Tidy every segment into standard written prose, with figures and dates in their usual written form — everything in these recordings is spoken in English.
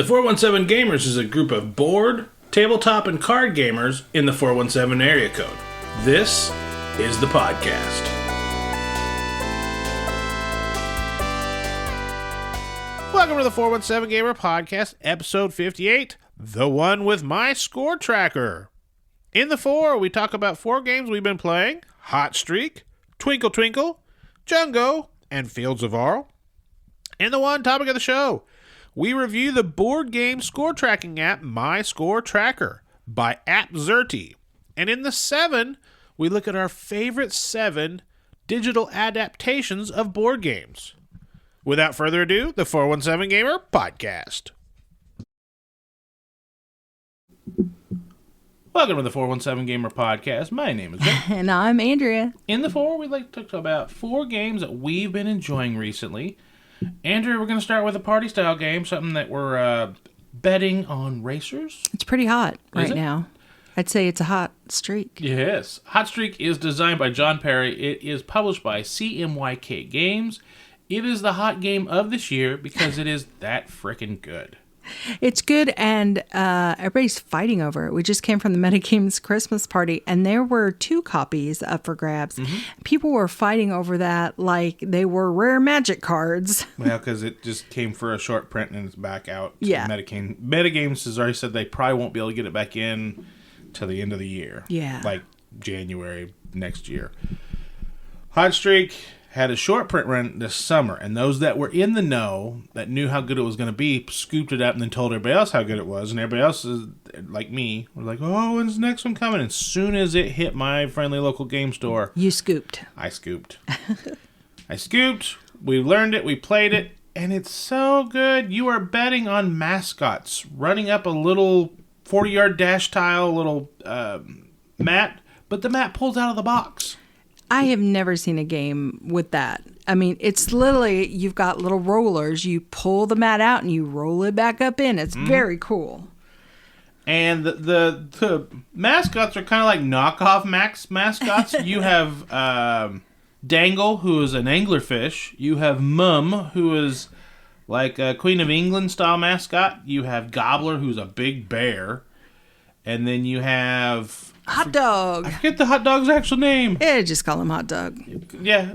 The 417Gamers is a group of board, tabletop, and card gamers in the 417 area code. This is the podcast. Welcome to the 417 Gamer Podcast, episode 58, the one with my score tracker. In the 4, we talk about 4 games we've been playing: Hot Streak, Twinkle Twinkle, Jungo, and Fields of Arle. In the 1 topic of the show, we review the board game score tracking app My Score Tracker by AppZerty. And in the 7, we look at our favorite 7 digital adaptations of board games. Without further ado, the 417 Gamer Podcast. Welcome to the 417 Gamer Podcast. My name is Jim. And I'm Andrea. In the 4, we'd like to talk about 4 games that we've been enjoying recently. Andrea, we're going to start with a party-style game, something that we're betting on racers. It's pretty hot right now. I'd say it's a hot streak. Yes. Hot Streak is designed by John Perry. It is published by CMYK Games. It is the hot game of this year because it is that frickin' good. It's good, and everybody's fighting over it. We just came from the Metagames Christmas party, and there were 2 copies up for grabs. Mm-hmm. People were fighting over that like they were rare Magic cards. Well, because it just came for a short print and it's back out. Yeah. Metagames has already said they probably won't be able to get it back in till the end of the year. Yeah. Like January next year. Hot Streak had a short print run this summer, and those that were in the know, that knew how good it was going to be, scooped it up and then told everybody else how good it was, and everybody else, like me, was like, oh, when's the next one coming? And as soon as it hit my friendly local game store... You scooped. I scooped. We learned it, we played it, and it's so good. You are betting on mascots, running up a little 40-yard dash tile, little mat, but the mat pulls out of the box. I have never seen a game with that. I mean, it's literally, you've got little rollers. You pull the mat out and you roll it back up in. It's very cool. And the mascots are kind of like knockoff mascots. You have Dangle, who is an anglerfish. You have Mum, who is like a Queen of England style mascot. You have Gobbler, who's a big bear. And then you have... Hot Dog. I forget the hot dog's actual name. Yeah, just call him Hot Dog. Yeah.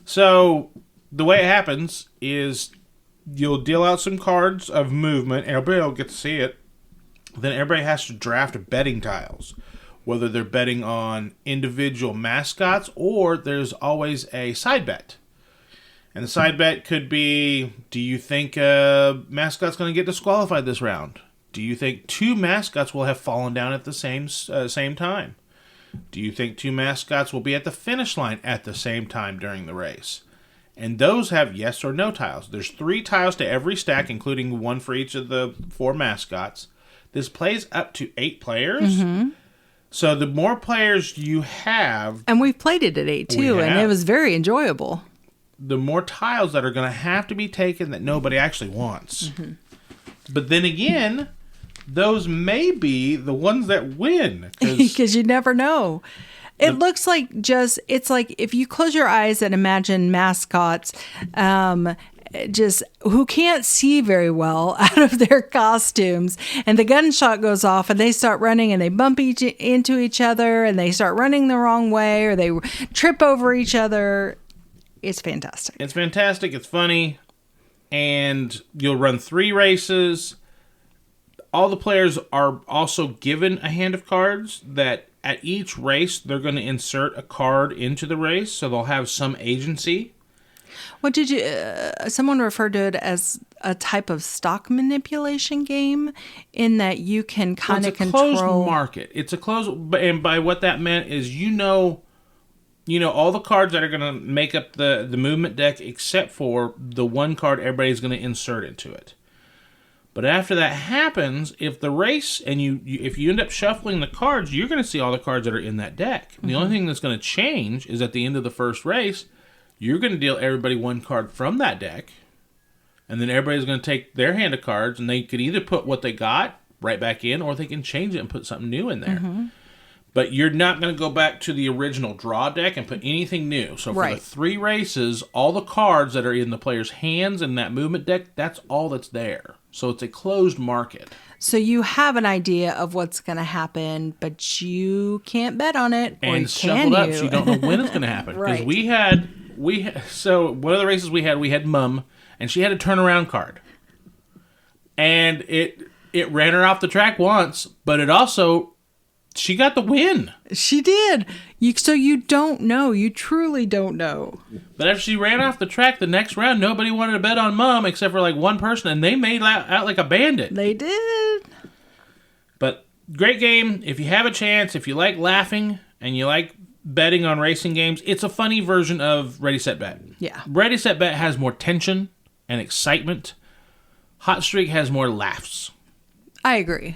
So, the way it happens is you'll deal out some cards of movement, and everybody will get to see it. Then everybody has to draft betting tiles, whether they're betting on individual mascots or there's always a side bet. And the side bet could be, do you think a mascot's going to get disqualified this round? Do you think 2 mascots will have fallen down at the same time? Do you think 2 mascots will be at the finish line at the same time during the race? And those have yes or no tiles. There's 3 tiles to every stack, including 1 for each of the 4 mascots. This plays up to 8 players. Mm-hmm. So the more players you have... And we've played it at 8 too, and it was very enjoyable. The more tiles that are going to have to be taken that nobody actually wants. Mm-hmm. But then again... those may be the ones that win. Because you never know. It looks like it's like if you close your eyes and imagine mascots just who can't see very well out of their costumes, and the gunshot goes off and they start running and they bump into each other and they start running the wrong way or they trip over each other. It's fantastic. It's fantastic. It's funny. And you'll run 3 races. All the players are also given a hand of cards that at each race they're going to insert a card into the race, so they'll have some agency. What did you... someone referred to it as a type of stock manipulation game in that you can kind of control... It's a closed market. It's a closed... And by what that meant is you know all the cards that are going to make up the movement deck except for the 1 card everybody's going to insert into it. But after that happens, if the race and if you end up shuffling the cards, you're going to see all the cards that are in that deck. Mm-hmm. The only thing that's going to change is at the end of the first race, you're going to deal everybody 1 card from that deck, and then everybody's going to take their hand of cards, and they could either put what they got right back in, or they can change it and put something new in there. Mm-hmm. But you're not going to go back to the original draw deck and put anything new. So for the 3 races, all the cards that are in the player's hands in that movement deck, that's all that's there. So it's a closed market. So you have an idea of what's going to happen, but you can't bet on it. And shuffled up, so you don't know when it's going to happen. Because so one of the races we had Mum, and she had a turnaround card. And it ran her off the track once, but it also... She got the win. She did. So you don't know. You truly don't know. But after she ran off the track the next round, nobody wanted to bet on Mom except for like one person, and they made out like a bandit. They did. But great game. If you have a chance, if you like laughing and you like betting on racing games, it's a funny version of Ready, Set, Bet. Yeah. Ready, Set, Bet has more tension and excitement. Hot Streak has more laughs. I agree.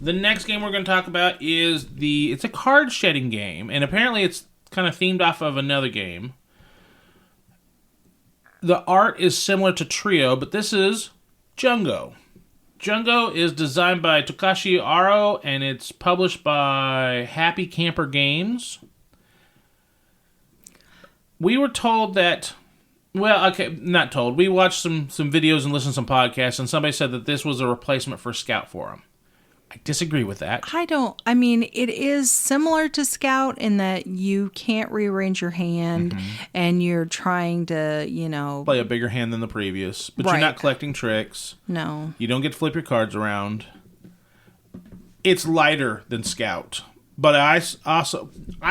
The next game we're going to talk about is it's a card shedding game, and apparently it's kind of themed off of another game. The art is similar to Trio, but this is Jungo. Jungo is designed by Takashi Aro, and it's published by Happy Camper Games. We were told that... Well, okay, not told. We watched some videos and listened to some podcasts, and somebody said that this was a replacement for Scout Forum. I disagree with that. I mean, it is similar to Scout in that you can't rearrange your hand and you're trying to, play a bigger hand than the previous, but you're not collecting tricks. No. You don't get to flip your cards around. It's lighter than Scout. But I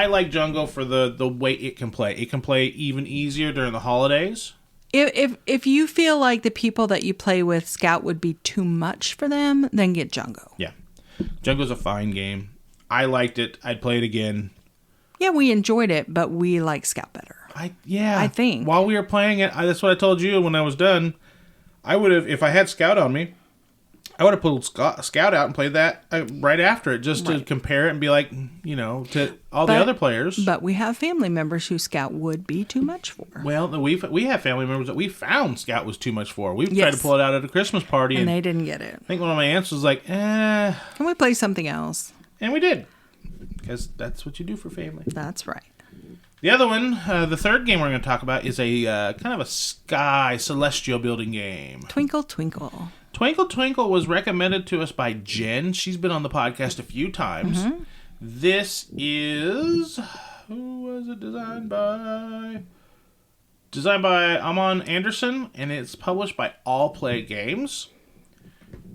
like Jungo for the way it can play. It can play even easier during the holidays. If you feel like the people that you play with Scout would be too much for them, then get Jungo. Yeah. Jungo's a fine game. I liked it. I'd play it again. Yeah, we enjoyed it, but we like Scout better. I think. While we were playing it, that's what I told you when I was done. I would have, if I had Scout on me, I would have pulled Scout out and played that right after it, just to compare it and be like, to all the other players. But we have family members who Scout would be too much for. Well, we have family members that we found Scout was too much for. We've tried to pull it out at a Christmas party. And they didn't get it. I think one of my aunts was like, Can we play something else? And we did. Because that's what you do for family. That's right. The other one, the third game we're going to talk about, is a kind of a sky celestial building game. Twinkle, Twinkle. Twinkle Twinkle was recommended to us by Jen. She's been on the podcast a few times. This is... Who was it designed by? Designed by Amon Anderson, and it's published by All Play Games.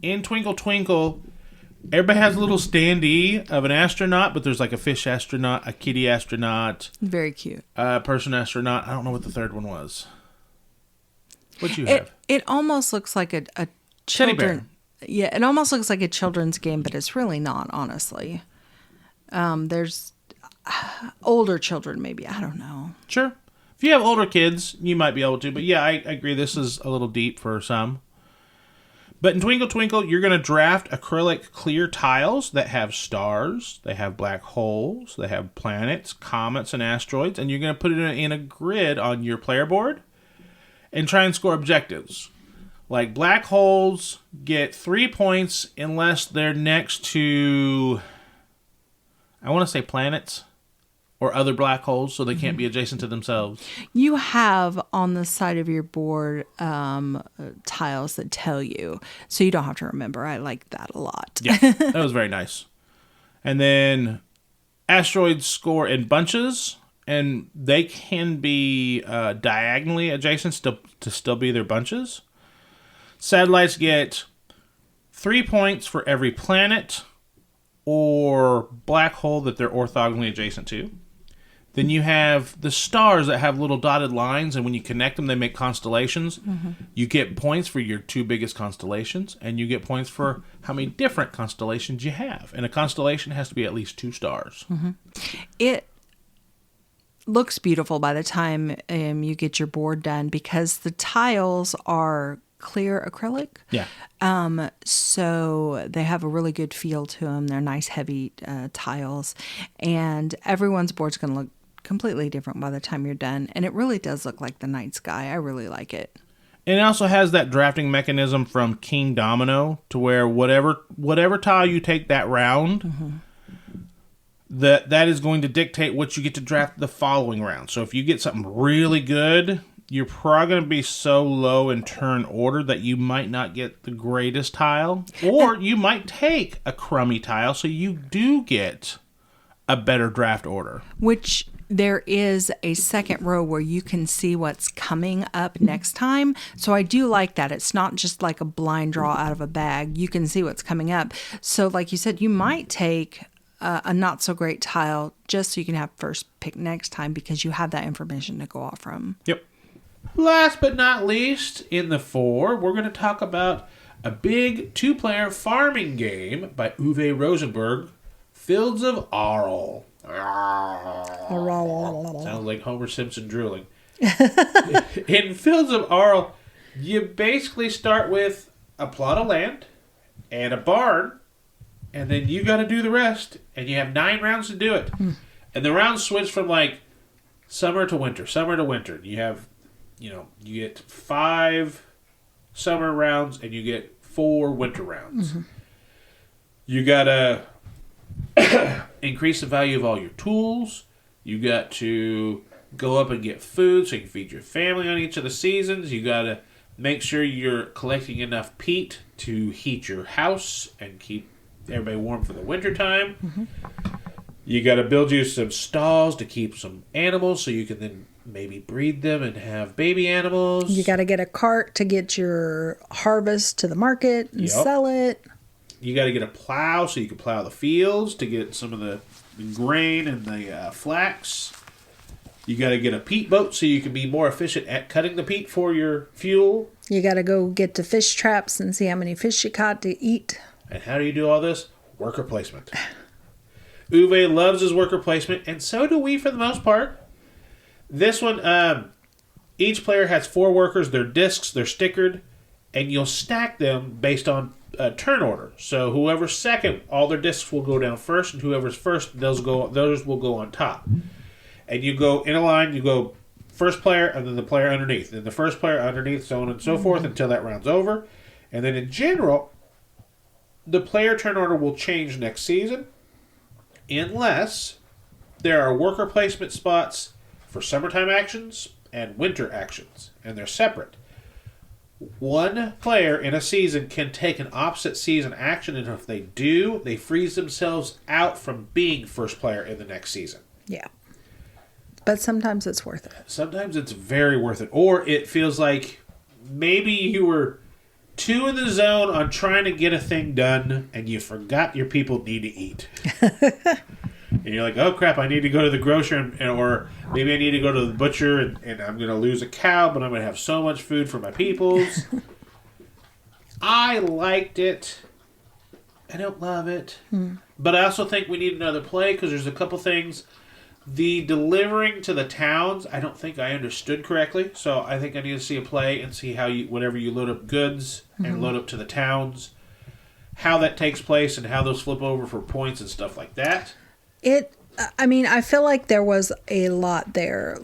In Twinkle Twinkle, everybody has a little standee of an astronaut, but there's like a fish astronaut, a kitty astronaut. Very cute. A person astronaut. I don't know what the third one was. What'd you have? It almost looks like a Teddy bear. Yeah, it almost looks like a children's game, but it's really not, honestly. There's older children, maybe. I don't know. Sure. If you have older kids, you might be able to. But yeah, I agree. This is a little deep for some. But in Twinkle Twinkle, you're going to draft acrylic clear tiles that have stars, they have black holes, they have planets, comets, and asteroids, and you're going to put it in a grid on your player board and try and score objectives. Like black holes get 3 points unless they're next to, I want to say planets or other black holes, so they can't be adjacent to themselves. You have on the side of your board tiles that tell you, so you don't have to remember. I like that a lot. Yeah, that was very nice. And then asteroids score in bunches, and they can be diagonally adjacent to still be their bunches. Satellites get 3 points for every planet or black hole that they're orthogonally adjacent to. Then you have the stars that have little dotted lines, and when you connect them, they make constellations. You get points for your 2 biggest constellations, and you get points for how many different constellations you have. And a constellation has to be at least 2 stars. It looks beautiful by the time you get your board done because the tiles are clear acrylic. Yeah. So they have a really good feel to them. They're nice, heavy tiles. And everyone's board's going to look completely different by the time you're done. And it really does look like the night sky. I really like it. And it also has that drafting mechanism from King Domino to where whatever tile you take that round, that is going to dictate what you get to draft the following round. So if you get something really good, you're probably going to be so low in turn order that you might not get the greatest tile, or you might take a crummy tile so you do get a better draft order. Which there is a second row where you can see what's coming up next time. So I do like that. It's not just like a blind draw out of a bag. You can see what's coming up. So like you said, you might take a not so great tile just so you can have first pick next time because you have that information to go off from. Yep. Last but not least, in the 4, we're going to talk about a big 2-player farming game by Uwe Rosenberg, Fields of Arle. Sounds like Homer Simpson drooling. In Fields of Arle, you basically start with a plot of land and a barn, and then you got to do the rest, and you have 9 rounds to do it. And the rounds switch from like summer to winter. You have, you get 5 summer rounds and you get 4 winter rounds. You got to increase the value of all your tools. You got to go up and get food so you can feed your family on each of the seasons. You got to make sure you're collecting enough peat to heat your house and keep everybody warm for the winter time. You got to build you some stalls to keep some animals so you can then maybe breed them and have baby animals. You got to get a cart to get your harvest to the market and sell it. You got to get a plow so you can plow the fields to get some of the grain and the flax. You got to get a peat boat so you can be more efficient at cutting the peat for your fuel. You got to go get to fish traps and see how many fish you caught to eat. And how do you do all this? Worker placement. Uwe loves his worker placement, and so do we for the most part. This one, each player has 4 workers. They're discs, they're stickered, and you'll stack them based on turn order. So whoever's second, all their discs will go down first, and whoever's first, those will go on top. And you go in a line, you go first player, and then the player underneath. Then the first player underneath, so on and so forth, until that round's over. And then in general, the player turn order will change next season, unless there are worker placement spots for summertime actions and winter actions, and they're separate. One player in a season can take an opposite season action, and if they do, they freeze themselves out from being first player in the next season. Yeah. But sometimes it's worth it. Sometimes it's very worth it. Or it feels like maybe you were too in the zone on trying to get a thing done, and you forgot your people need to eat. And you're like, oh crap, I need to go to the grocer, or maybe I need to go to the butcher, and I'm going to lose a cow, but I'm going to have so much food for my peoples. I liked it. I don't love it. But I also think we need another play, because there's a couple things. The delivering to the towns, I don't think I understood correctly. So I think I need to see a play and see how whenever you load up goods and load up to the towns, how that takes place and how those flip over for points and stuff like that. I feel like there was a lot there,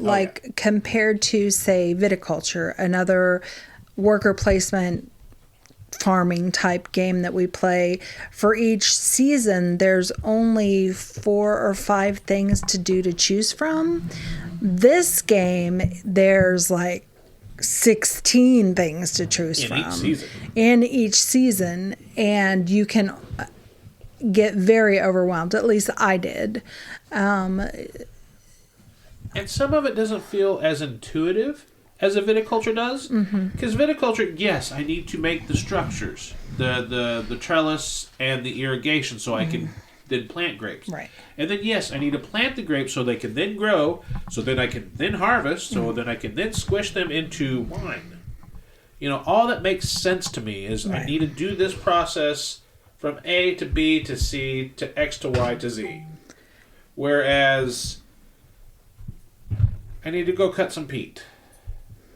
compared to, say, viticulture, another worker placement farming type game that we play. For each season, there's only 4 or 5 things to do to choose from. This game, there's like 16 things to choose from in each season, and you can get very overwhelmed. At least I did. And some of it doesn't feel as intuitive as a viticulture does. Because viticulture, yes, I need to make the structures, the trellis and the irrigation so I can then plant grapes. Right. And then, yes, I need to plant the grapes so they can then grow, so then I can then harvest, so then I can then squish them into wine. All that makes sense to me is I need to do this process from A to B to C to X to Y to Z. Whereas I need to go cut some peat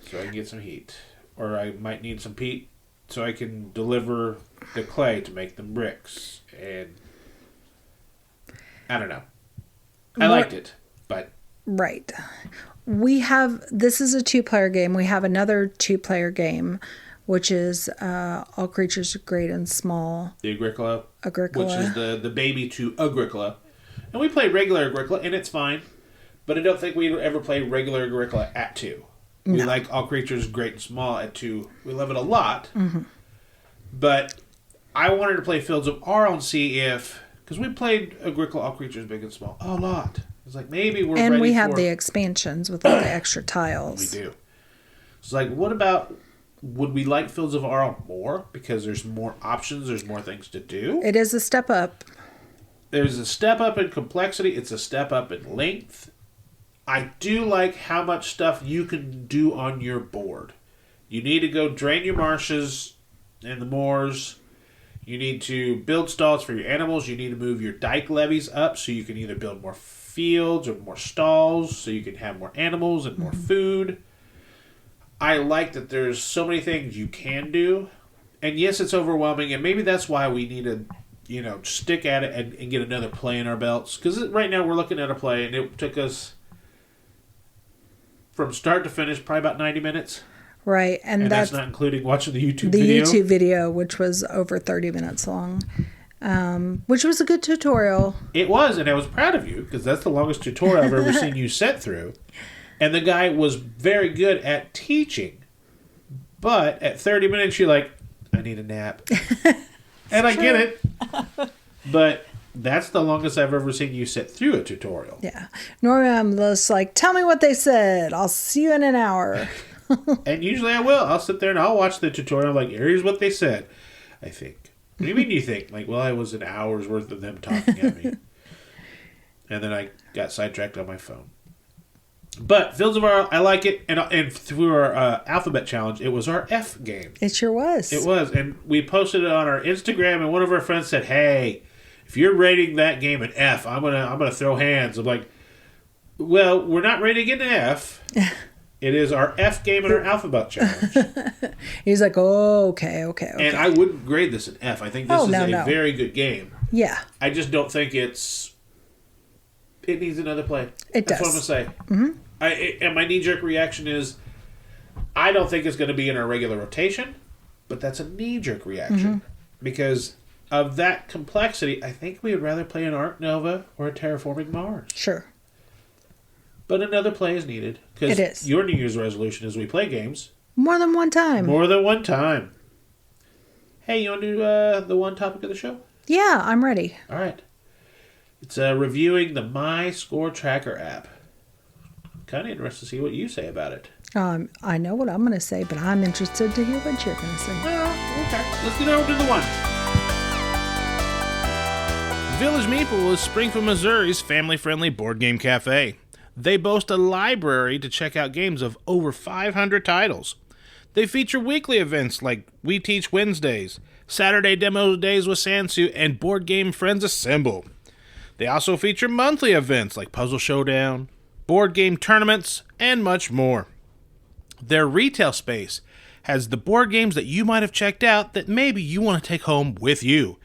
so I can get some heat. Or I might need some peat so I can deliver the clay to make them bricks. And I don't know. I liked it, but... Right. This is a 2-player game. We have another 2-player game, which is All Creatures Great and Small. The Agricola. Agricola. Which is the baby to Agricola. And we play regular Agricola, and it's fine. But I don't think we'd ever play regular Agricola at 2. We No. like All Creatures Great and Small at 2. We love it a lot. Mm-hmm. But I wanted to play Fields of Arle and see if... Because we played Agricola All Creatures Big and Small a lot. It's like, maybe we're ready for... And we have the expansions with all the extra tiles. We do. It's like, what about... Would we like Fields of Arle more? Because there's more options, there's more things to do. It is a step up. There's a step up in complexity. It's a step up in length. I do like how much stuff you can do on your board. You need to go drain your marshes and the moors. You need to build stalls for your animals. You need to move your dike levees up so you can either build more fields or more stalls so you can have more animals and more food. I like that there's so many things you can do. And yes, it's overwhelming, and maybe that's why we need to, stick at it and get another play in our belts. Because right now we're looking at a play, and it took us, from start to finish, probably about 90 minutes. Right. And that's not including watching the YouTube the video. YouTube video, which was over 30 minutes long, which was a good tutorial. It was, and I was proud of you, because that's the longest tutorial I've ever seen you sit through. And the guy was very good at teaching. But at 30 minutes, you're like, I need a nap. And I get it. But that's the longest I've ever seen you sit through a tutorial. Yeah. Normally I'm just like, tell me what they said. I'll see you in an hour. And usually I will. I'll sit there and I'll watch the tutorial. I'm like, here's what they said. I think. What do you mean you think? Like, well, I was an hour's worth of them talking at me. And then I got sidetracked on my phone. But Fields of Arle, I like it. And through our alphabet challenge, it was our F game. It sure was. It was. And we posted it on our Instagram, and one of our friends said, hey, if you're rating that game an F, I'm gonna throw hands. I'm like, well, we're not rating it an F. It is our F game in our alphabet challenge. He's like, oh, okay. And I wouldn't grade this an F. I think this is a very good game. Yeah. I just don't think it needs another play. It That's does. what I'm going to say. And my knee-jerk reaction is, I don't think it's going to be in our regular rotation, but that's a knee-jerk reaction. Because of that complexity, I think we would rather play an Ark Nova or a Terraforming Mars. Sure. But another play is needed. It is. Your New Year's resolution is we play games. More than one time. More than one time. Hey, you want to do the one topic of the show? Yeah, I'm ready. All right. It's reviewing the My Score Tracker app. Kind of interested to see what you say about it. I know what I'm going to say, but I'm interested to hear what you're going to say. Well, okay. Let's get over to the one. Village Meeple is Springfield, Missouri's family-friendly board game cafe. They boast a library to check out games of over 500 titles. They feature weekly events like We Teach Wednesdays, Saturday Demo Days with Sansu, and Board Game Friends Assemble. They also feature monthly events like Puzzle Showdown, board game tournaments, and much more. Their retail space has the board games that you might have checked out that maybe you want to take home with you,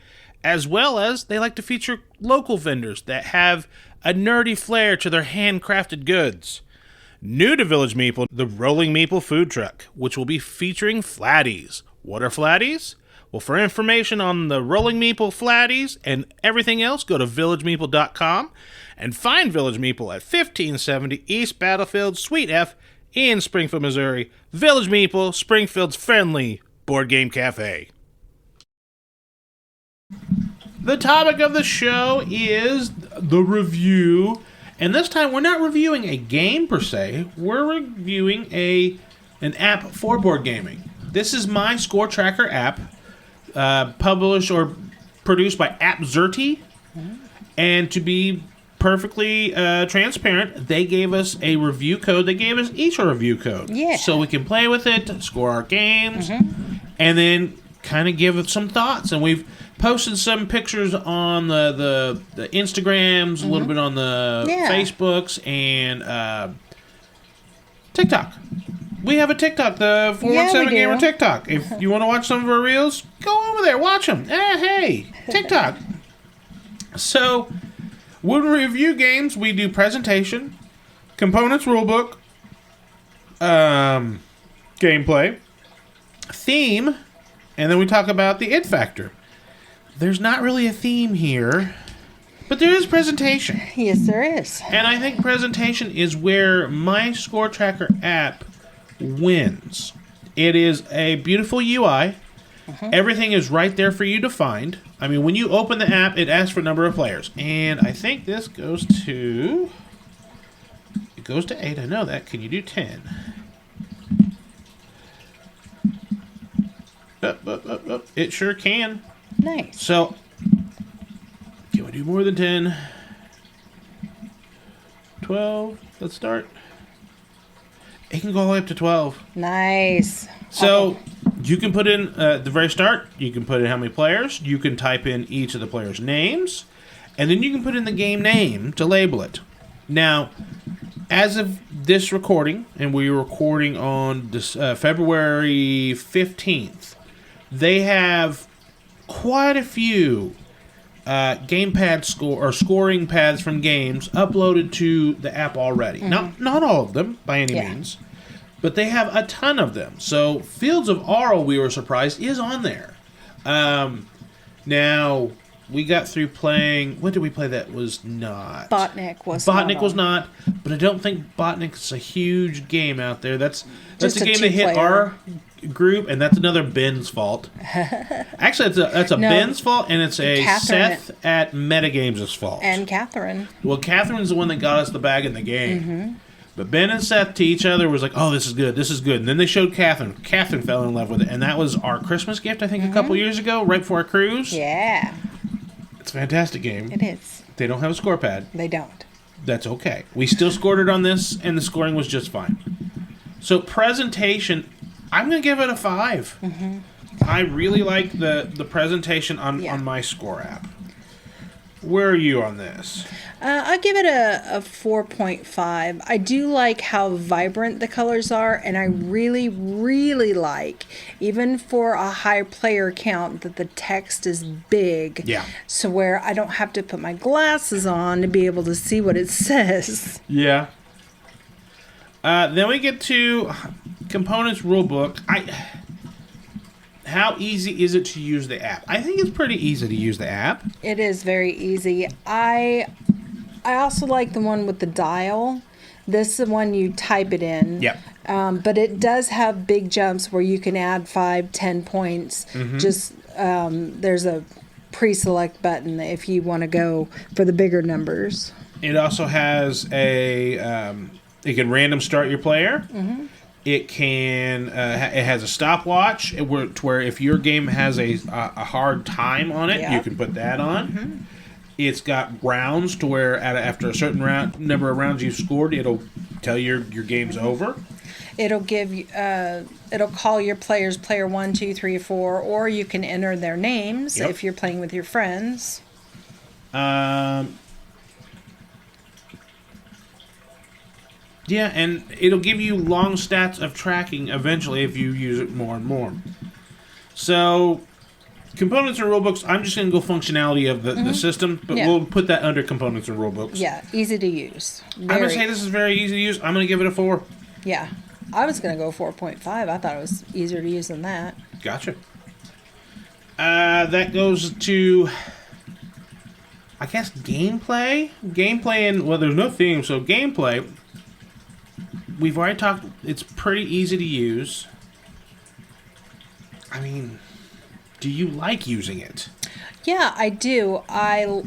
as well as they like to feature local vendors that have a nerdy flair to their handcrafted goods. New to Village Meeple, the Rolling Meeple food truck, which will be featuring flatties. What are flatties? Well, for information on the Rolling Meeple flatties and everything else, go to villagemeeple.com and find Village Meeple at 1570 East Battlefield, Suite F in Springfield, Missouri. Village Meeple, Springfield's friendly board game cafe. The topic of the show is the review, and this time we're not reviewing a game per se. We're reviewing an app for board gaming. This is My Score Tracker app, published or produced by AppZerty, and to be perfectly transparent, they gave us a review code. They gave us each a review code, so we can play with it, score our games, and then kind of give it some thoughts. And we've posted some pictures on the Instagrams, a little bit on the Facebooks, and TikTok. We have a TikTok, the 417Gamer TikTok. If you want to watch some of our reels, go over there, watch them. Hey, TikTok. So, when we review games, we do presentation, components rulebook, gameplay, theme, and then we talk about the it factor. There's not really a theme here. But there is presentation. Yes, there is. And I think presentation is where my Score Tracker app wins. It is a beautiful UI. Everything is right there for you to find. I mean, when you open the app, it asks for a number of players. And I think this goes to... It goes to 8, I know that. Can you do 10? Up. It sure can. Nice. So, can we do more than 10? 12. Let's start. It can go all the way up to 12. Nice. So, you can put in, at the very start, you can put in how many players. You can type in each of the players' names. And then you can put in the game name to label it. Now, as of this recording, and we're recording on this, February 15th, they have quite a few gamepad scoring pads from games uploaded to the app already. Not all of them by any means, but they have a ton of them. So Fields of Arle, we were surprised, is on there. Now we got through playing. What did we play? That was not Botnik was. Botnik was not, but I don't think Botnik's a huge game out there. That's Just a a game that hit two-player. our group, and that's another Ben's fault. Actually, that's a No, Ben's fault, and it's a Catherine- Seth at Metagames' fault. And Catherine. Well, Catherine's the one that got us the bag in the game. But Ben and Seth to each other was like, "Oh, this is good, this is good." And then they showed Catherine. Catherine fell in love with it, and that was our Christmas gift, I think, a couple years ago, right before our cruise. Yeah, It's a fantastic game. it is. They don't have a score pad. They don't. That's okay. We still scored it on this, and the scoring was just fine. So presentation, I'm going to give it a 5. I really like the presentation on my Score app. Where are you on this? I'll give it a 4.5. I do like how vibrant the colors are, and I really, really like, even for a high player count, that the text is big. Yeah. So where I don't have to put my glasses on to be able to see what it says. Yeah. Then we get to components rulebook. How easy is it to use the app? I think it's pretty easy to use the app. It is very easy. I also like the one with the dial. This is the one you type it in. Yep. But it does have big jumps where you can add 5, 10 points. Just there's a pre-select button if you want to go for the bigger numbers. It also has it can random start your player. It can. It has a stopwatch where if your game has a hard time on it, you can put that on. It's got rounds to where after a certain number of rounds you've scored, it'll tell your game's over. It'll give you. It'll call your players player 1, 2, 3, 4, or you can enter their names if you're playing with your friends. Yeah, and it'll give you long stats of tracking eventually if you use it more and more. So, components and rulebooks, I'm just going to go functionality of the system, but we'll put that under components and rulebooks. Yeah, easy to use. I'm going to say this is very easy to use. I'm going to give it a 4. Yeah, I was going to go 4.5. I thought it was easier to use than that. Gotcha. That goes to, I guess, gameplay? Gameplay, and, well, there's no theme, so gameplay. We've already talked, it's pretty easy to use. I mean, do you like using it? Yeah, I do. I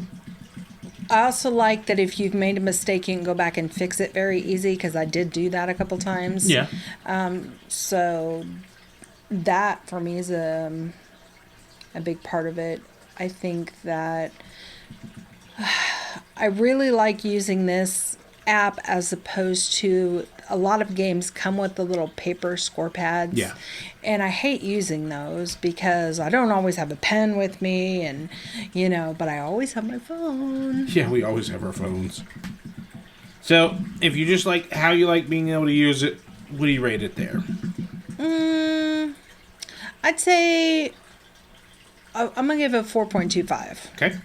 also like that if you've made a mistake, you can go back and fix it very easy, because I did do that a couple times. Yeah. So that, for me, is a big part of it. I think that I really like using this app as opposed to a lot of games come with the little paper score pads. Yeah. And I hate using those because I don't always have a pen with me, and but I always have my phone. Yeah, we always have our phones. So, if you just like how you like being able to use it, what do you rate it there? I'd say I'm going to give it a 4.25. Okay.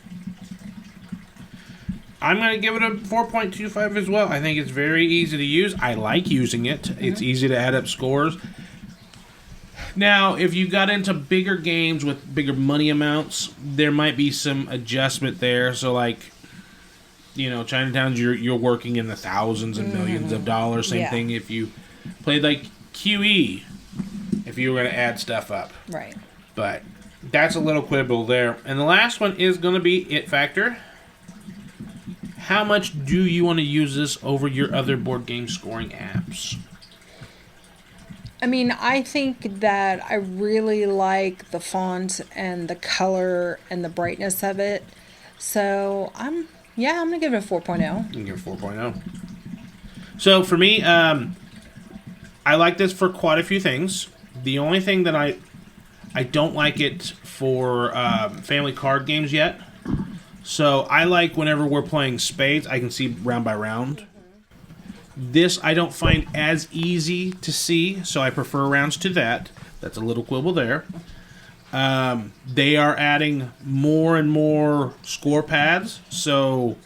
I'm going to give it a 4.25 as well. I think it's very easy to use. I like using it. It's easy to add up scores. Now, if you got into bigger games with bigger money amounts, there might be some adjustment there. So, like, Chinatown's you're working in the thousands and millions of dollars. Same thing if you played like QE, if you were going to add stuff up. Right. But that's a little quibble there. And the last one is going to be it factor. How much do you want to use this over your other board game scoring apps? I mean, I think that I really like the font and the color and the brightness of it. So I'm going to give it a 4.0. You can give it 4.0. So for me, I like this for quite a few things. The only thing that I don't like it for family card games yet. So I like whenever we're playing spades, I can see round by round. This I don't find as easy to see, so I prefer rounds to that. That's a little quibble there. They are adding more and more score pads, so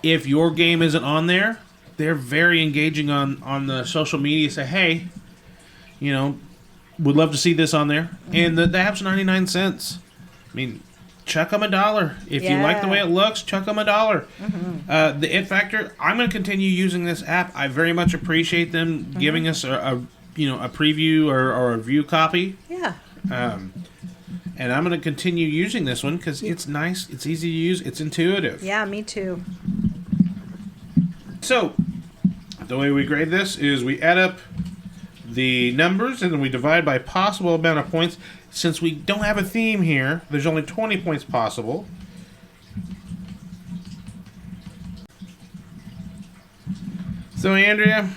if your game isn't on there, they're very engaging on the social media. Say, hey, would love to see this on there. And the app's 99 cents. I mean, chuck them $1. If you like the way it looks, chuck them $1. The it factor, I'm going to continue using this app. I very much appreciate them giving us a preview or a view copy. Yeah. And I'm going to continue using this one because it's nice, it's easy to use, it's intuitive. Yeah, me too. So, the way we grade this is we add up the numbers and then we divide by possible amount of points. Since we don't have a theme here, there's only 20 points possible. So, Andrea,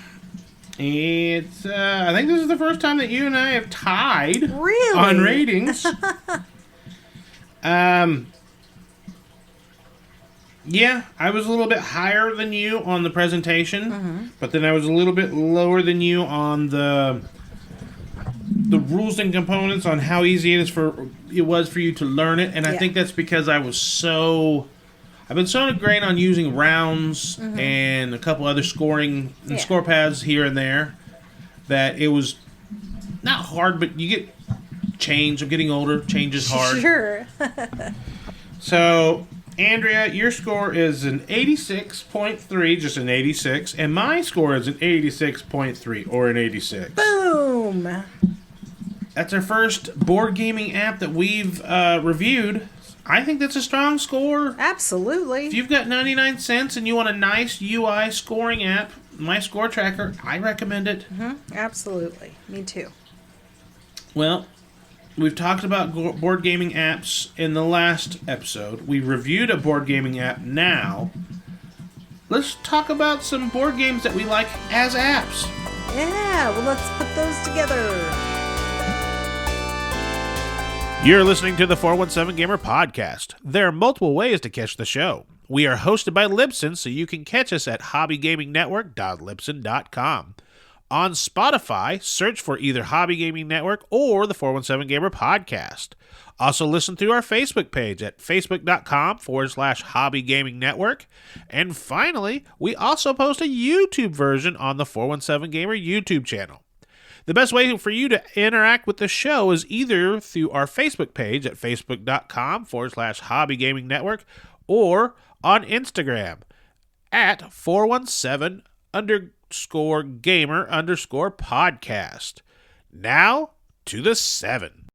it's I think this is the first time that you and I have tied on ratings. Yeah, I was a little bit higher than you on the presentation, but then I was a little bit lower than you on the rules and components, on how easy it was for you to learn it. And I think that's because I've been so great on using rounds and a couple other scoring and score pads here and there that it was not hard, but you get change. I'm getting older. Change is hard. Sure. So, Andrea, your score is an 86.3, just an 86, and my score is an 86.3, or an 86. Boom! That's our first board gaming app that we've reviewed. I think that's a strong score. Absolutely. If you've got 99 cents and you want a nice UI scoring app, my score tracker, I recommend it. Absolutely. Me too. Well, we've talked about board gaming apps in the last episode. We reviewed a board gaming app now. Let's talk about some board games that we like as apps. Yeah, well, let's put those together. You're listening to the 417Gamer podcast. There are multiple ways to catch the show. We are hosted by Libsyn, so you can catch us at hobbygamingnetwork.libsyn.com. On Spotify, search for either Hobby Gaming Network or the 417Gamer podcast. Also listen through our Facebook page at facebook.com/Hobby Gaming Network. And finally, we also post a YouTube version on the 417Gamer YouTube channel. The best way for you to interact with the show is either through our Facebook page at facebook.com/Hobby Gaming Network or on Instagram at 417_gamer_podcast. Now to the 7.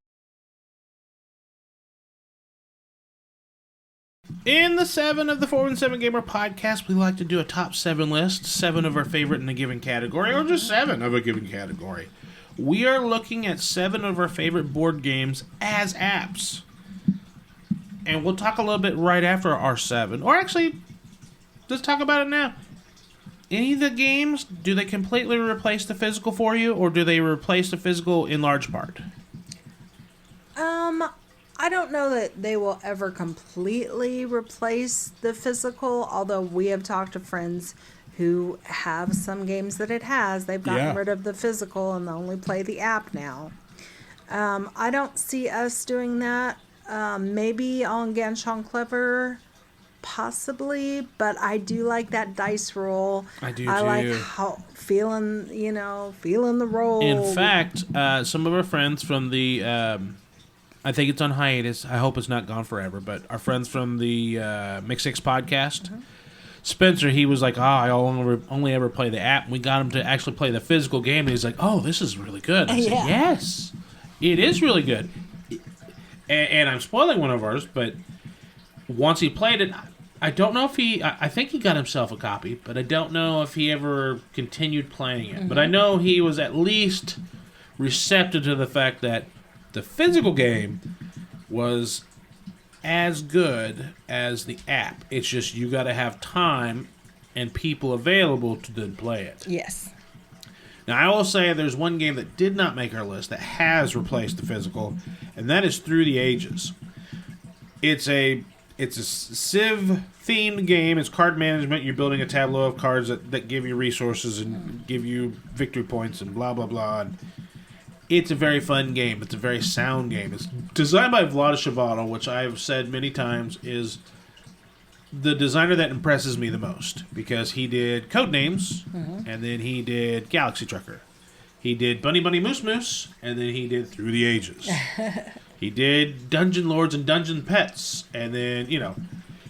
In the 7 of the 417Gamer podcast, we like to do a top 7 list, 7 of our favorite in a given category, or just 7 of a given category. We are looking at 7 of our favorite board games as apps. And we'll talk a little bit right after our 7. Or actually, let's talk about it now. Any of the games, do they completely replace the physical for you, or do they replace the physical in large part? I don't know that they will ever completely replace the physical, although we have talked to friends who have some games that it has. They've gotten rid of the physical and they only play the app now. I don't see us doing that. Maybe on Ganshon Clever, possibly, but I do like that dice roll. I do I too. like how feeling the roll. In fact, some of our friends from the I think it's on hiatus. I hope it's not gone forever, but our friends from the Mix 6 podcast Spencer, he was like, I only ever play the app. We got him to actually play the physical game, and he's like, oh, this is really good. I said, yes, it is really good. And I'm spoiling one of ours, but once he played it, I don't know if I think he got himself a copy, but I don't know if he ever continued playing it. Mm-hmm. But I know he was at least receptive to the fact that the physical game was as good as the app. It's just you got to have time and people available to then play it. Yes. Now, I will say there's one game that did not make our list that has replaced the physical, and that is Through the Ages. It's a Civ-themed game. It's card management. You're building a tableau of cards that give you resources and give you victory points and blah, blah, blah. And it's a very fun game. It's a very sound game. It's designed by Vlaada Chvátil, which I've said many times is the designer that impresses me the most, because he did Codenames, and then he did Galaxy Trucker. He did Bunny Bunny Moose Moose, and then he did Through the Ages. He did Dungeon Lords and Dungeon Pets, and then,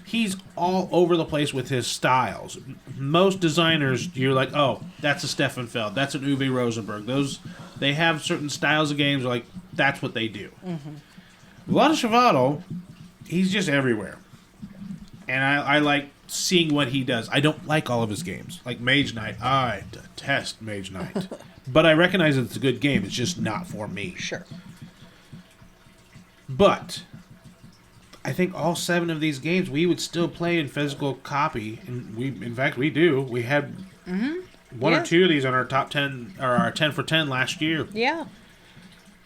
he's all over the place with his styles. Most designers, you're like, oh, that's a Stefan Feld, that's an Uwe Rosenberg. They have certain styles of games, like, that's what they do. Vlaada Chvátil, he's just everywhere. And I like seeing what he does. I don't like all of his games. Like Mage Knight, I detest Mage Knight. But I recognize that it's a good game. It's just not for me. Sure. But I think all 7 of these games we would still play in physical copy. And in fact, we do. We had one or two of these on our top 10, or our 10 for 10 last year. Yeah.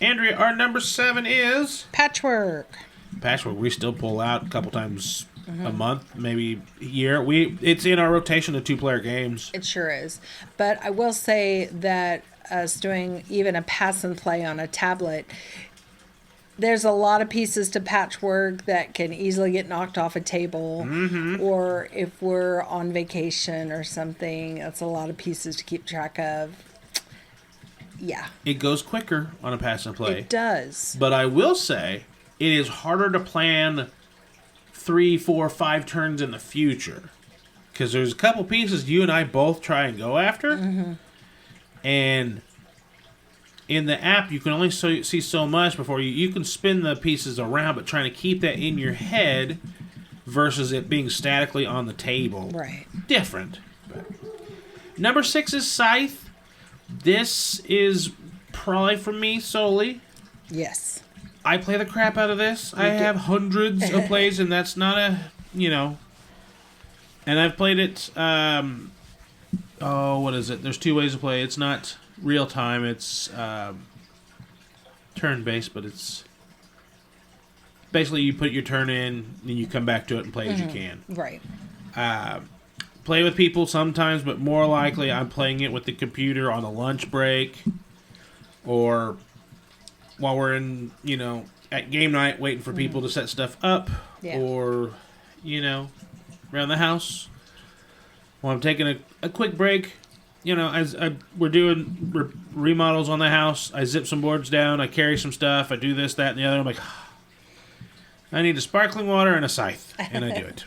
Andrea, our number 7 is Patchwork. Patchwork. We still pull out a couple times a month, maybe a year. It's in our rotation of 2-player games. It sure is. But I will say that us doing even a pass and play on a tablet, there's a lot of pieces to Patchwork that can easily get knocked off a table. Or if we're on vacation or something, that's a lot of pieces to keep track of. Yeah. It goes quicker on a pass and play. It does. But I will say, it is harder to plan 3, 4, 5 turns in the future, because there's a couple pieces you and I both try and go after, and in the app you can only see so much before you can spin the pieces around, but trying to keep that in your head versus it being statically on the table, right? Different. But number 6 is Scythe. This is probably for me solely. Yes. I play the crap out of this. I have hundreds of plays, and that's not and I've played it, what is it? There's 2 ways to play. It's not real time. It's turn-based, but it's basically you put your turn in, and you come back to it and play as you can. Right. Play with people sometimes, but more likely I'm playing it with the computer on a lunch break, or while we're in, at game night waiting for people to set stuff up, or, around the house. While I'm taking a quick break, as we're doing remodels on the house, I zip some boards down, I carry some stuff, I do this, that, and the other. I'm like, I need a sparkling water and a scythe, and I do it.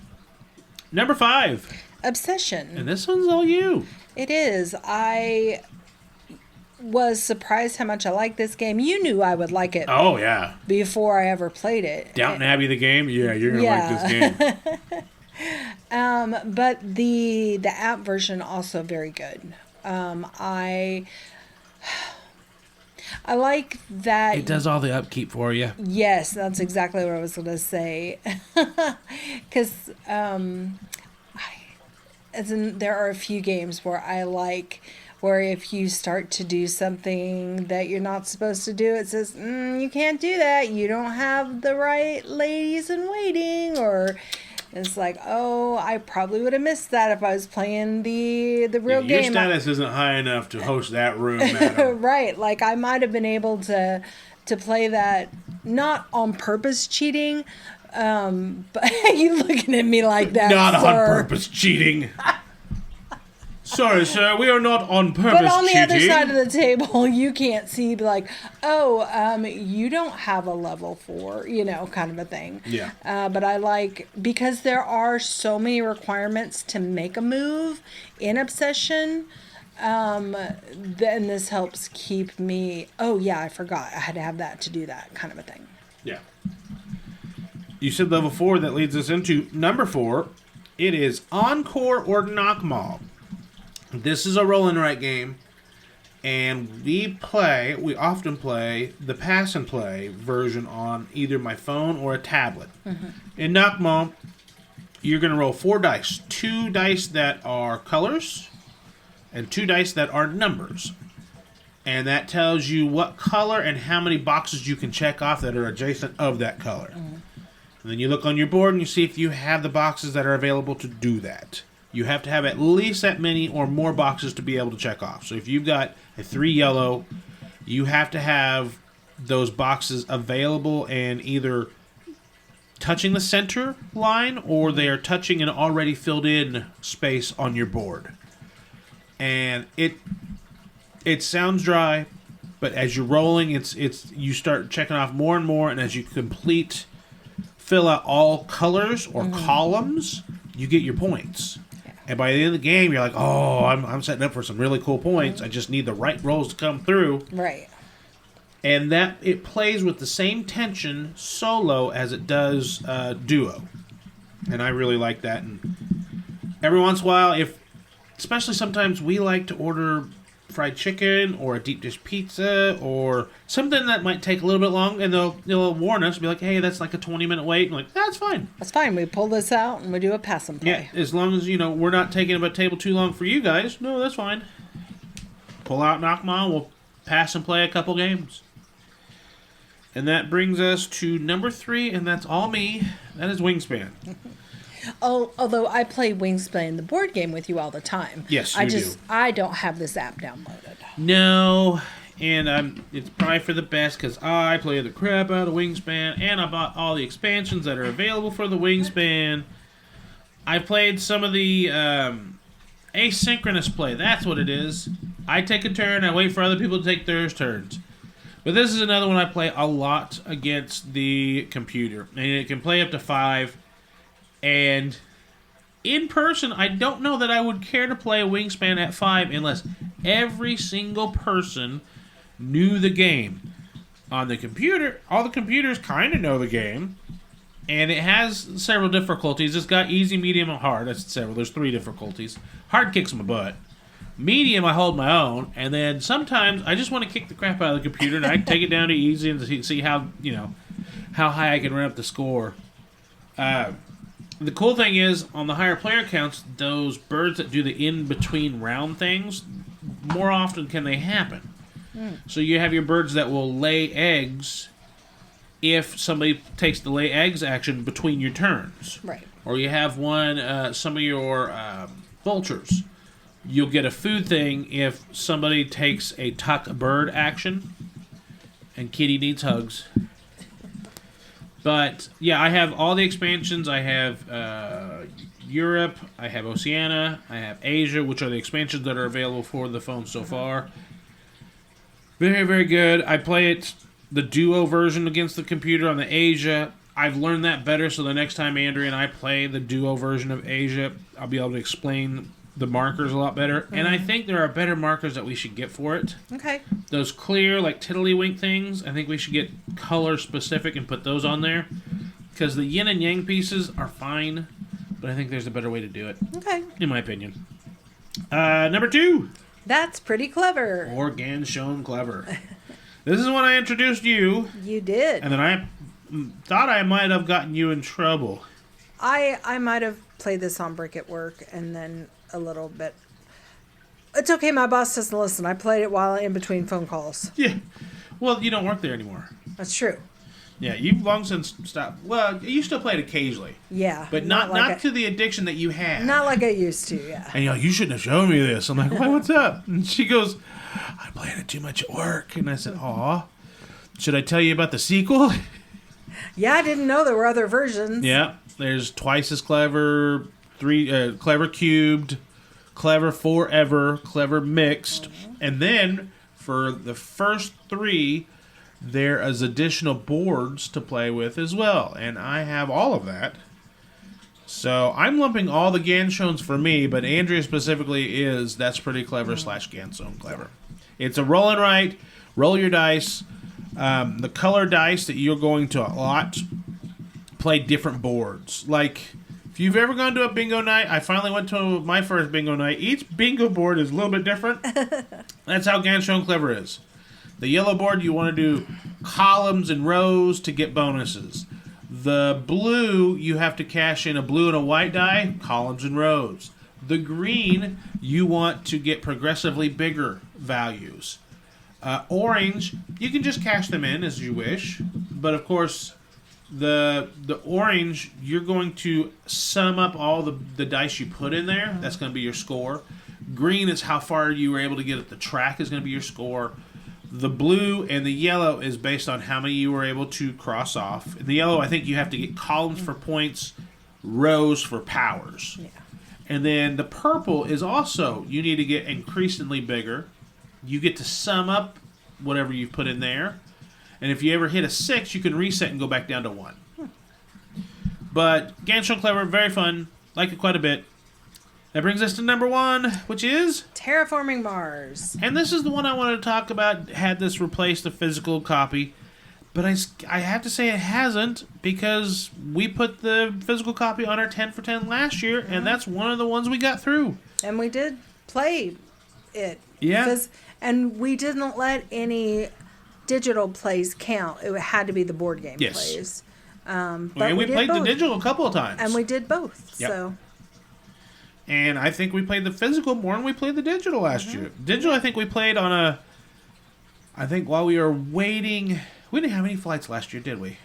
Number 5. Obsession. And this one's all you. It is. I was surprised how much I like this game. You knew I would like it. Oh, yeah. Before I ever played it. Downton Abbey the game? Yeah, you're going to like this game. But the app version also very good. I like that. It does all the upkeep for you. Yes, that's exactly what I was going to say. Because there are a few games where I like, where if you start to do something that you're not supposed to do, it says, you can't do that. You don't have the right ladies in waiting. Or it's like, oh, I probably would have missed that if I was playing the real game. Your status isn't high enough to host that room, madam. Right. Like, I might have been able to play that, not on purpose cheating, but you looking at me like that, not sir. on purpose cheating. Sorry, sir, we are not on purpose But on the cheating. other side of the table, you can't see like, you don't have a level 4, kind of a thing. Yeah. But I like, because there are so many requirements to make a move in Obsession, then this helps keep me, I forgot. I had to have that to do that kind of a thing. Yeah. You said level 4. That leads us into number 4. It is Encore or Knock Mob. This is a roll and write game, and we often play the pass and play version on either my phone or a tablet. Mm-hmm. In Knock Mob, you're going to roll 4 dice. 2 dice that are colors, and 2 dice that are numbers. And that tells you what color and how many boxes you can check off that are adjacent of that color. Mm-hmm. And then you look on your board and you see if you have the boxes that are available to do that. You have to have at least that many or more boxes to be able to check off. So if you've got a 3 yellow, you have to have those boxes available and either touching the center line or they are touching an already filled in space on your board. And it sounds dry, but as you're rolling, it's you start checking off more and more, and as you fill out all colors or columns, you get your points. Yeah. And by the end of the game, you're like, oh, I'm setting up for some really cool points. I just need the right rolls to come through. Right. And that it plays with the same tension solo as it does duo. And I really like that. And every once in a while, especially sometimes we like to order fried chicken or a deep dish pizza or something that might take a little bit long, and they'll warn us and be like, hey, that's like a 20-minute wait. And like, that's fine. That's fine. We pull this out and we do a pass and play. Yeah, as long as, we're not taking up a table too long for you guys. No, that's fine. Pull out Knock Mob, we'll pass and play a couple games. And that brings us to number 3, and that's all me. That is Wingspan. Although I play Wingspan, the board game, with you all the time. Yes, I don't have this app downloaded. No, and it's probably for the best because I play the crap out of Wingspan, and I bought all the expansions that are available for the Wingspan. I played some of the asynchronous play. That's what it is. I take a turn, I wait for other people to take their turns. But this is another one I play a lot against the computer, and it can play up to 5. And in person, I don't know that I would care to play a Wingspan at 5 unless every single person knew the game. On the computer, all the computers kind of know the game, and it has several difficulties. It's got easy, medium, and hard. That's several. There's 3 difficulties. Hard kicks my butt. Medium, I hold my own, and then sometimes I just want to kick the crap out of the computer, and I take it down to easy and see how high I can run up the score. The cool thing is, on the higher player counts, those birds that do the in-between round things, more often can they happen. So you have your birds that will lay eggs if somebody takes the lay eggs action between your turns. Right. Or you have some of your vultures. You'll get a food thing if somebody takes a tuck bird action, and Kitty needs hugs. But, yeah, I have all the expansions. I have Europe, I have Oceania, I have Asia, which are the expansions that are available for the phone so far. Very, very good. I play it, the duo version against the computer on the Asia. I've learned that better, so the next time Andrea and I play the duo version of Asia, I'll be able to explain the markers a lot better. Mm-hmm. And I think there are better markers that we should get for it. Okay. Those clear, like tiddlywink things, I think we should get color specific and put those on there. Because the yin and yang pieces are fine, but I think there's a better way to do it. Okay. In my opinion. Number 2. That's pretty clever. Organ shown clever. This is when I introduced you. You did. And then I thought I might have gotten you in trouble. I might have played this on break at work and then a little bit. It's okay, my boss doesn't listen. I played it while in between phone calls. Yeah. Well, you don't work there anymore. That's true. Yeah, you've long since stopped. Well, you still play it occasionally. Yeah. But not to the addiction that you had. Not like I used to, yeah. And you shouldn't have shown me this. I'm like, what's up? And she goes, I'm playing it too much at work. And I said, aw, should I tell you about the sequel? Yeah, I didn't know there were other versions. Yeah, there's twice as clever, clever cubed, Clever Forever, Clever Mixed. And then for the first 3, there is additional boards to play with as well. And I have all of that. So I'm lumping all the Ganshones for me, but Andrea specifically is That's Pretty Clever / Gansone Clever. It's a roll and write, roll your dice. The color dice that you're going to play different boards. Like, if you've ever gone to a bingo night, I finally went to my first bingo night. Each bingo board is a little bit different. That's how Ganshone Clever is. The yellow board, you want to do columns and rows to get bonuses. The blue, you have to cash in a blue and a white die, columns and rows. The green, you want to get progressively bigger values. Orange, you can just cash them in as you wish. But of course, the orange, you're going to sum up all the dice you put in there. That's going to be your score. Green is how far you were able to get at the track is going to be your score. The blue and the yellow is based on how many you were able to cross off. In the yellow, I think you have to get columns for points, rows for powers. Yeah. And then the purple is also, you need to get increasingly bigger. You get to sum up whatever you've put in there. And if you ever hit a 6, you can reset and go back down to 1. But Ganshone Clever, very fun. Like it quite a bit. That brings us to number 1, which is Terraforming Mars. And this is the one I wanted to talk about. Had this replaced the physical copy, but I have to say it hasn't, because we put the physical copy on our 10 for 10 last year, and that's one of the ones we got through. And we did play it. Yeah. And we didn't let any digital plays count. It had to be the board game plays. But we played the digital a couple of times. And we did both. Yep. So. And I think we played the physical more than we played the digital last year. Digital, I think we played on I think while we were waiting, we didn't have any flights last year, did we?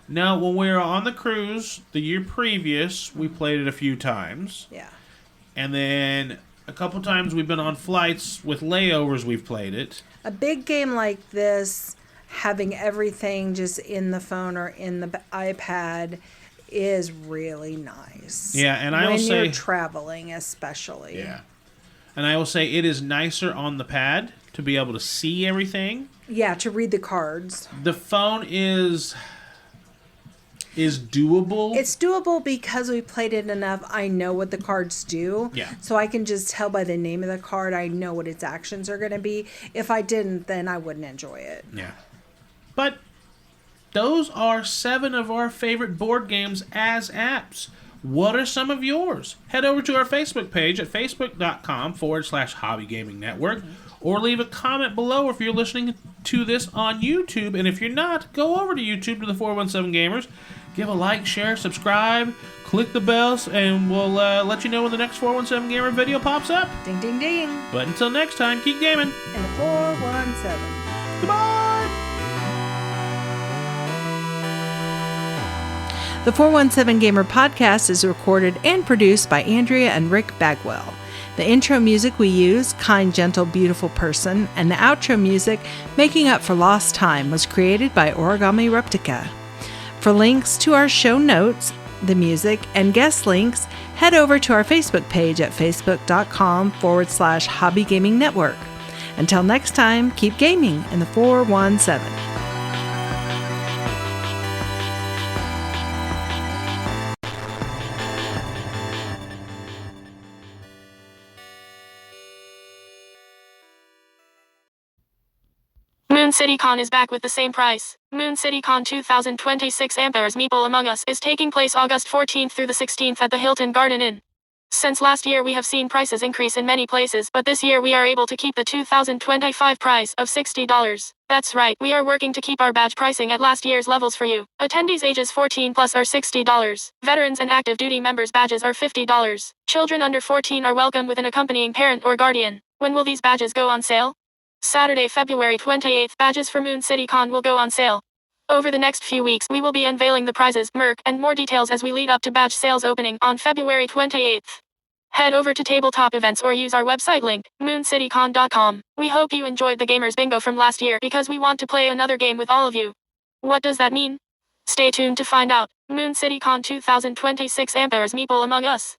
No, when we were on the cruise the year previous, we played it a few times. Yeah. And then a couple times we've been on flights with layovers, we've played it. A big game like this, having everything just in the phone or in the iPad, is really nice. Yeah, and I will say, when you're traveling, especially. Yeah, and I will say it is nicer on the pad to be able to see everything. Yeah, to read the cards. The phone is doable. It's doable because we played it enough. I know what the cards do. Yeah. So I can just tell by the name of the card. I know what its actions are going to be. If I didn't, then I wouldn't enjoy it. Yeah. But those are 7 of our favorite board games as apps. What are some of yours? Head over to our Facebook page at facebook.com/Hobby Gaming Network, or leave a comment below if you're listening to this on YouTube. And if you're not, go over to YouTube to the 417 Gamers. Give a like, share, subscribe, click the bells, and we'll let you know when the next 417 Gamer video pops up. Ding, ding, ding. But until next time, keep gaming. And the 417. Goodbye. The 417 Gamer podcast is recorded and produced by Andrea and Rick Bagwell. The intro music we use, Kind, Gentle, Beautiful Person, and the outro music, Making Up for Lost Time, was created by Origami Reptica. For links to our show notes, the music, and guest links, head over to our Facebook page at facebook.com/Hobby Gaming Network. Until next time, keep gaming in the 417. Moon City Con is back with the same price. Moon City Con 2026 Ampere's Meeple Among Us is taking place August 14th through the 16th at the Hilton Garden Inn. Since last year we have seen prices increase in many places, but this year we are able to keep the 2025 price of $60. That's right, we are working to keep our badge pricing at last year's levels for you. Attendees ages 14 plus are $60. Veterans and active duty members badges are $50. Children under 14 are welcome with an accompanying parent or guardian. When will these badges go on sale? Saturday, February 28th, badges for Moon City Con will go on sale. Over the next few weeks, we will be unveiling the prizes, merch, and more details as we lead up to badge sales opening on February 28th. Head over to Tabletop Events or use our website link, mooncitycon.com. We hope you enjoyed the Gamers Bingo from last year because we want to play another game with all of you. What does that mean? Stay tuned to find out. Moon City Con 2026 Ampere's Meeple Among Us.